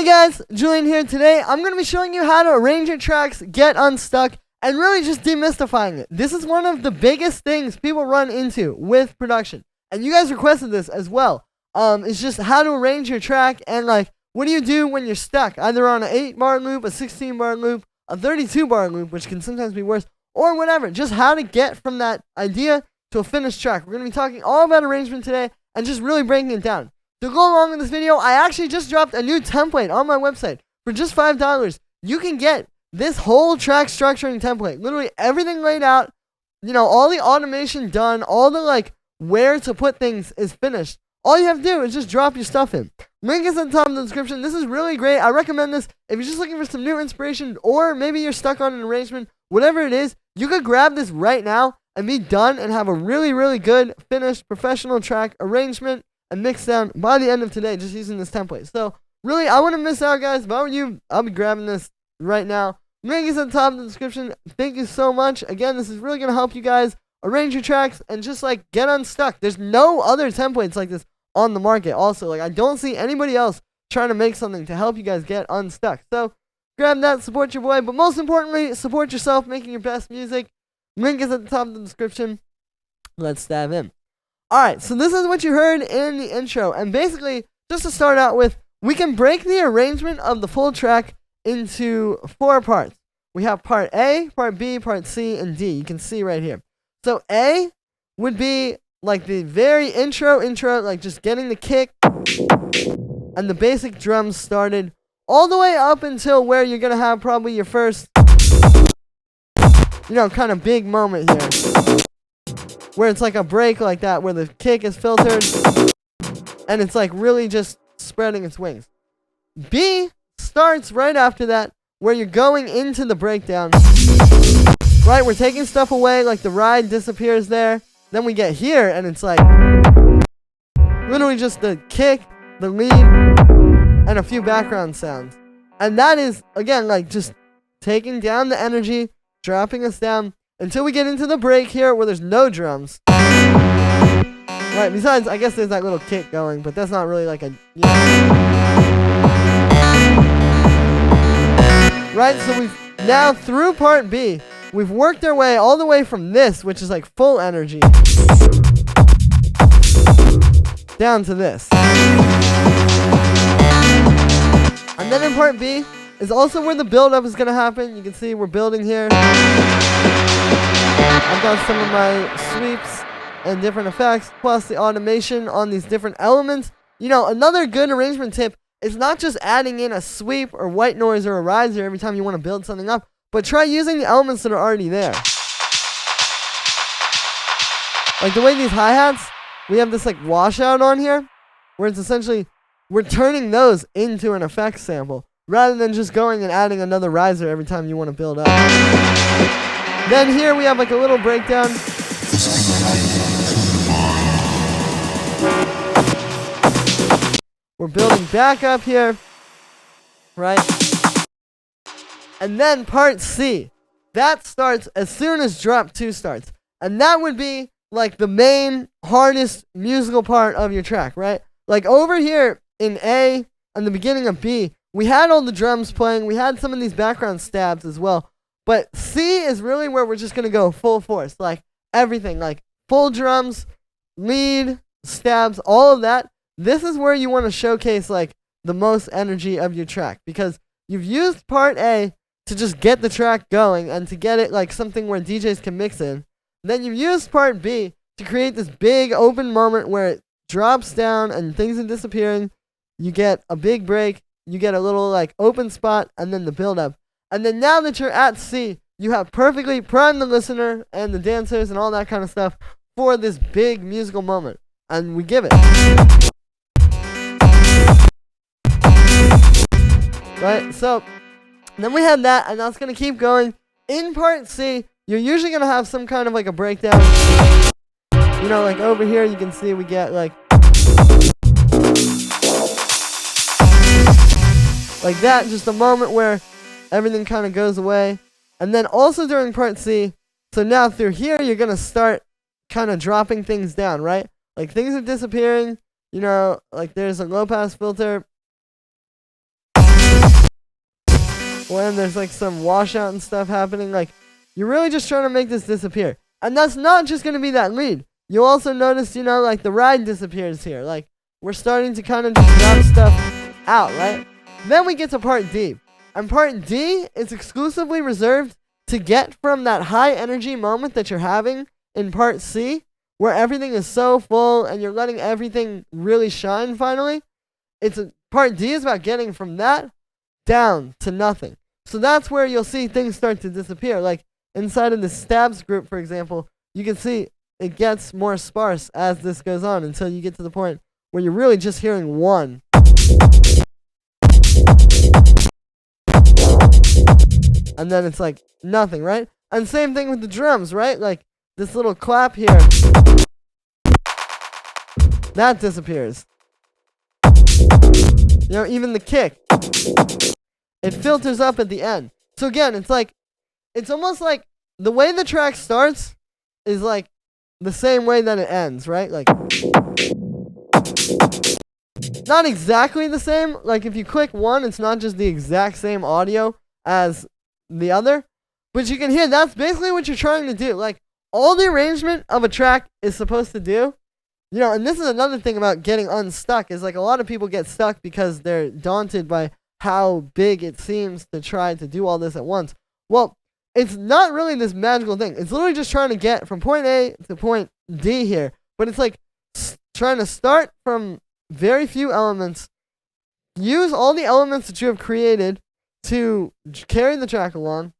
Hey guys, Julian here. Today I'm going to be showing you how to arrange your tracks, get unstuck, and really just demystifying it. This is one of the biggest things people run into with production. And you guys requested this as well. It's just how to arrange your track and like what do you do when you're stuck, either on an 8-bar loop, a 16-bar loop, a 32-bar loop, which can sometimes be worse, or whatever. Just how to get from that idea to a finished track. We're going to be talking all about arrangement today and just really breaking it down. To go along with this video, I actually just dropped a new template on my website. For just $5, you can get this whole track structuring template. Literally everything laid out, you know, all the automation done, all the like where to put things is finished. All you have to do is just drop your stuff in. Link is at the top of the description. This is really great. I recommend this if you're just looking for some new inspiration, or maybe you're stuck on an arrangement, whatever it is, you could grab this right now and be done and have a really, really good finished professional track arrangement and mix down by the end of today just using this template. So really, I wouldn't miss out, guys. If I were you, I'll be grabbing this right now. Link is at the top of the description. Thank you so much. Again, this is really going to help you guys arrange your tracks and just like get unstuck. There's no other templates like this on the market. Also, like I don't see anybody else trying to make something to help you guys get unstuck. So grab that, support your boy, but most importantly, support yourself making your best music. Link is at the top of the description. Let's dive in. Alright, so this is what you heard in the intro, and basically, just to start out with, we can break the arrangement of the full track into 4 parts. We have part A, part B, part C, and D. You can see right here. So A would be like the very intro, like just getting the kick and the basic drums started, all the way up until where you're going to have probably your first, you know, kind of big moment here, where it's like a break like that, where the kick is filtered, and it's like really just spreading its wings. B starts right after that, where you're going into the breakdown. Right, we're taking stuff away, like the ride disappears there. Then we get here, and it's like literally just the kick, the lead, and a few background sounds. And that is, again, like just taking down the energy, dropping us down, until we get into the break here where there's no drums. Right, besides, I guess there's that little kick going, but that's not really like a, you know. Right, so we've now through part B, we've worked our way all the way from this, which is like full energy, down to this. And then in part B is also where the build-up is going to happen. You can see we're building here. I've got some of my sweeps and different effects, plus the automation on these different elements. You know, another good arrangement tip is not just adding in a sweep or white noise or a riser every time you want to build something up, but try using the elements that are already there. Like the way these hi-hats, we have this like washout on here, where it's essentially, we're turning those into an effects sample, rather than just going and adding another riser every time you want to build up. Then here we have like a little breakdown. We're building back up here, right? And then part C, that starts as soon as drop 2 starts. And that would be like the main, hardest musical part of your track, right? Like over here in A and the beginning of B, we had all the drums playing, we had some of these background stabs as well. But C is really where we're just going to go full force, like everything, like full drums, lead, stabs, all of that. This is where you want to showcase like the most energy of your track, because you've used part A to just get the track going and to get it like something where DJs can mix in. Then you've used part B to create this big open moment where it drops down and things are disappearing. You get a big break, you get a little like open spot, and then the build up. And then now that you're at C, you have perfectly primed the listener and the dancers and all that kind of stuff for this big musical moment. And we give it. Right? So, then we had that, and that's going to keep going. In part C, you're usually going to have some kind of like a breakdown. You know, like over here, you can see we get like that, just a moment where everything kind of goes away. And then also during part C, so now through here, you're going to start kind of dropping things down, right? Like things are disappearing, you know, like there's a low pass filter. when there's like some washout and stuff happening. Like, you're really just trying to make this disappear. And that's not just going to be that lead. You'll also notice, you know, like the ride disappears here. Like, we're starting to kind of just drop stuff out, right? Then we get to part D. And part D is exclusively reserved to get from that high energy moment that you're having in part C, where everything is so full and you're letting everything really shine finally. Part D is about getting from that down to nothing. So that's where you'll see things start to disappear. Like inside of the stabs group, for example, you can see it gets more sparse as this goes on until you get to the point where you're really just hearing one. And then it's like nothing, right? And same thing with the drums, right? Like this little clap here, that disappears. You know, even the kick, it filters up at the end. So again, it's almost like the way the track starts is like the same way that it ends, right? Like, not exactly the same. Like if you click one, it's not just the exact same audio as the other, but you can hear that's basically what you're trying to do. Like all the arrangement of a track is supposed to do, you know, and this is another thing about getting unstuck, is like a lot of people get stuck because they're daunted by how big it seems to try to do all this at once. Well, it's not really this magical thing. It's literally just trying to get from point A to point D here, but it's like trying to start from very few elements, use all the elements that you have created to carry the track along,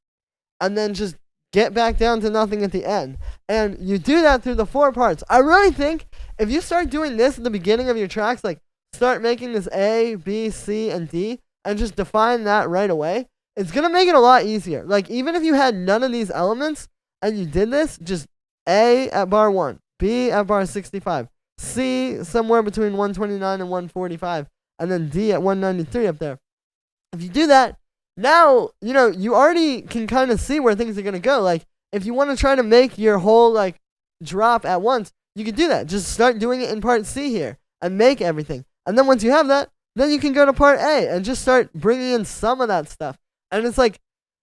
and then just get back down to nothing at the end. And you do that through the 4 parts. I really think if you start doing this at the beginning of your tracks, like start making this A, B, C, and D, and just define that right away, it's going to make it a lot easier. Like even if you had none of these elements and you did this, just A at bar 1, B at bar 65, C somewhere between 129 and 145, and then D at 193 up there. If you do that, now, you know, you already can kind of see where things are going to go. Like, if you want to try to make your whole, like, drop at once, you can do that. Just start doing it in part C here and make everything. And then once you have that, then you can go to part A and just start bringing in some of that stuff. And it's like,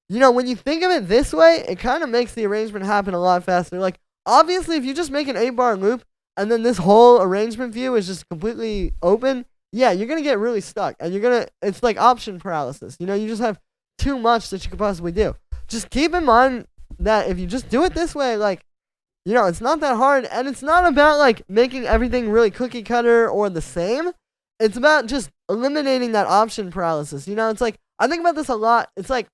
you know, when you think of it this way, it kind of makes the arrangement happen a lot faster. Like, obviously, if you just make an 8-bar loop and then this whole arrangement view is just completely open, yeah, you're going to get really stuck. And it's like option paralysis. You know, you just have too much that you could possibly do. Just keep in mind that if you just do it this way, like, you know, it's not that hard. And it's not about, like, making everything really cookie cutter or the same. It's about just eliminating that option paralysis. You know, it's like, I think about this a lot. It's like,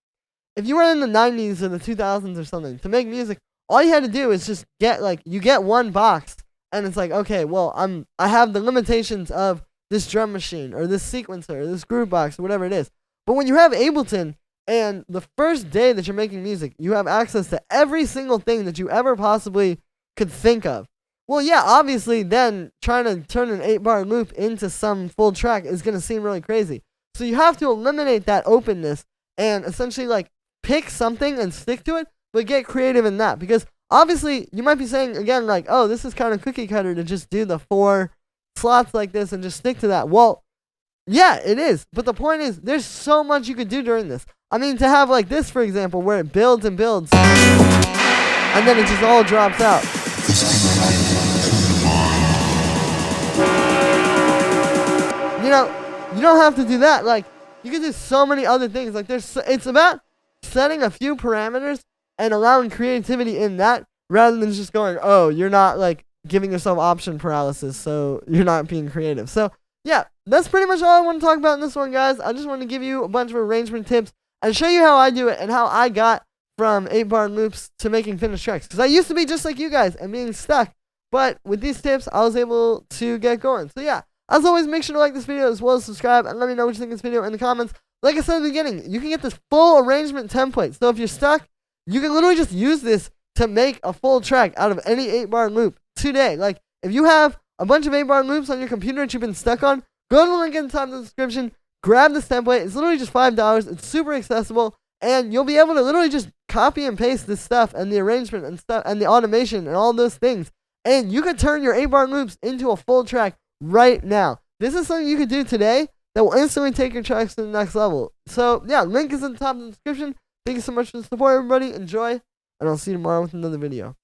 if you were in the 90s or the 2000s or something, to make music, all you had to do is just you get one box. And it's like, okay, well, I have the limitations of this drum machine or this sequencer or this groove box or whatever it is. But when you have Ableton, and the first day that you're making music, you have access to every single thing that you ever possibly could think of. Well, yeah, obviously, then trying to turn an 8-bar loop into some full track is going to seem really crazy. So you have to eliminate that openness and essentially, like, pick something and stick to it, but get creative in that. Because obviously, you might be saying, again, like, oh, this is kind of cookie cutter to just do the 4 slots like this and just stick to that. Well, yeah, it is. But the point is, there's so much you could do during this. I mean, to have like this, for example, where it builds and builds, and then it just all drops out. You know, you don't have to do that. Like, you can do so many other things. Like, it's about setting a few parameters and allowing creativity in that, rather than just going, oh, you're not, like, giving yourself option paralysis, so you're not being creative. So, yeah, that's pretty much all I want to talk about in this one, guys. I just want to give you a bunch of arrangement tips and show you how I do it and how I got from 8-bar loops to making finished tracks. Because I used to be just like you guys and being stuck. But with these tips, I was able to get going. So yeah, as always, make sure to like this video as well as subscribe. And let me know what you think of this video in the comments. Like I said at the beginning, you can get this full arrangement template. So if you're stuck, you can literally just use this to make a full track out of any 8-bar loop today. Like, if you have a bunch of 8-bar loops on your computer that you've been stuck on, go to the link in the top of the description. Grab this template. It's literally just $5. It's super accessible, and you'll be able to literally just copy and paste this stuff and the arrangement and stuff and the automation and all those things, and you could turn your 8-bar loops into a full track right now. This is something you could do today that will instantly take your tracks to the next level. So yeah, link is in the top of the description. Thank you so much for the support, everybody. Enjoy, and I'll see you tomorrow with another video.